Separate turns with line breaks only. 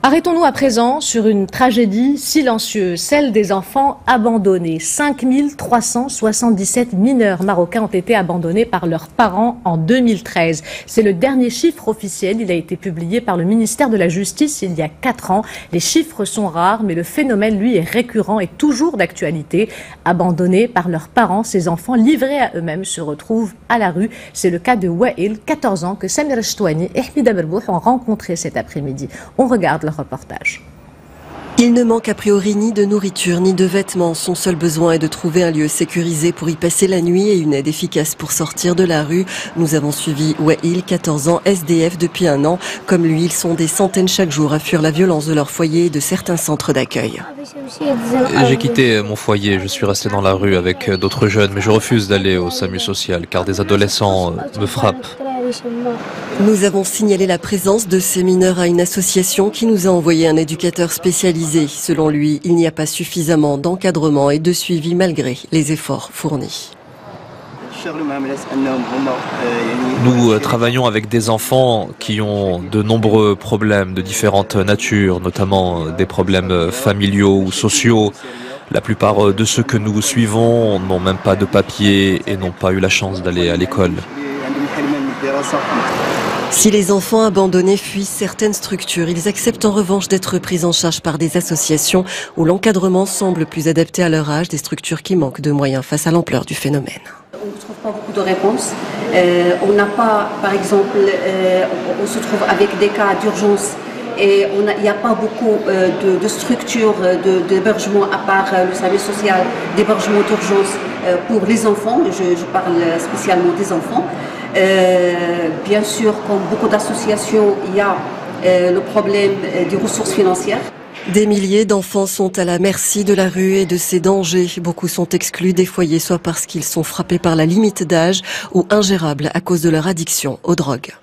Arrêtons-nous à présent sur une tragédie silencieuse, celle des enfants abandonnés. 5377 mineurs marocains ont été abandonnés par leurs parents en 2013. C'est le dernier chiffre officiel, il a été publié par le ministère de la Justice il y a 4 ans. Les chiffres sont rares, mais le phénomène, lui, est récurrent et toujours d'actualité. Abandonnés par leurs parents, ces enfants livrés à eux-mêmes se retrouvent à la rue. C'est le cas de Wael, 14 ans, que Samira Chtouani et Ahmed Berbouh ont rencontré cet après-midi. On regarde le reportage.
Il ne manque a priori ni de nourriture ni de vêtements. Son seul besoin est de trouver un lieu sécurisé pour y passer la nuit et une aide efficace pour sortir de la rue. Nous avons suivi Wael, 14 ans, SDF depuis 1 an. Comme lui, ils sont des centaines chaque jour à fuir la violence de leur foyer et de certains centres d'accueil.
J'ai quitté mon foyer, je suis resté dans la rue avec d'autres jeunes, mais je refuse d'aller au SAMU social car des adolescents me frappent.
Nous avons signalé la présence de ces mineurs à une association qui nous a envoyé un éducateur spécialisé. Selon lui, il n'y a pas suffisamment d'encadrement et de suivi malgré les efforts fournis.
Nous travaillons avec des enfants qui ont de nombreux problèmes de différentes natures, notamment des problèmes familiaux ou sociaux. La plupart de ceux que nous suivons n'ont même pas de papier et n'ont pas eu la chance d'aller à l'école.
Si les enfants abandonnés fuient certaines structures, ils acceptent en revanche d'être pris en charge par des associations où l'encadrement semble plus adapté à leur âge, des structures qui manquent de moyens face à l'ampleur du phénomène.
On ne trouve pas beaucoup de réponses. On n'a pas, par exemple, on se trouve avec des cas d'urgence et il n'y a pas beaucoup de structures d'hébergement à part le service social d'hébergement d'urgence pour les enfants. Je parle spécialement des enfants. Bien sûr, comme beaucoup d'associations, il y a le problème des ressources financières.
Des milliers d'enfants sont à la merci de la rue et de ses dangers. Beaucoup sont exclus des foyers, soit parce qu'ils sont frappés par la limite d'âge ou ingérables à cause de leur addiction aux drogues.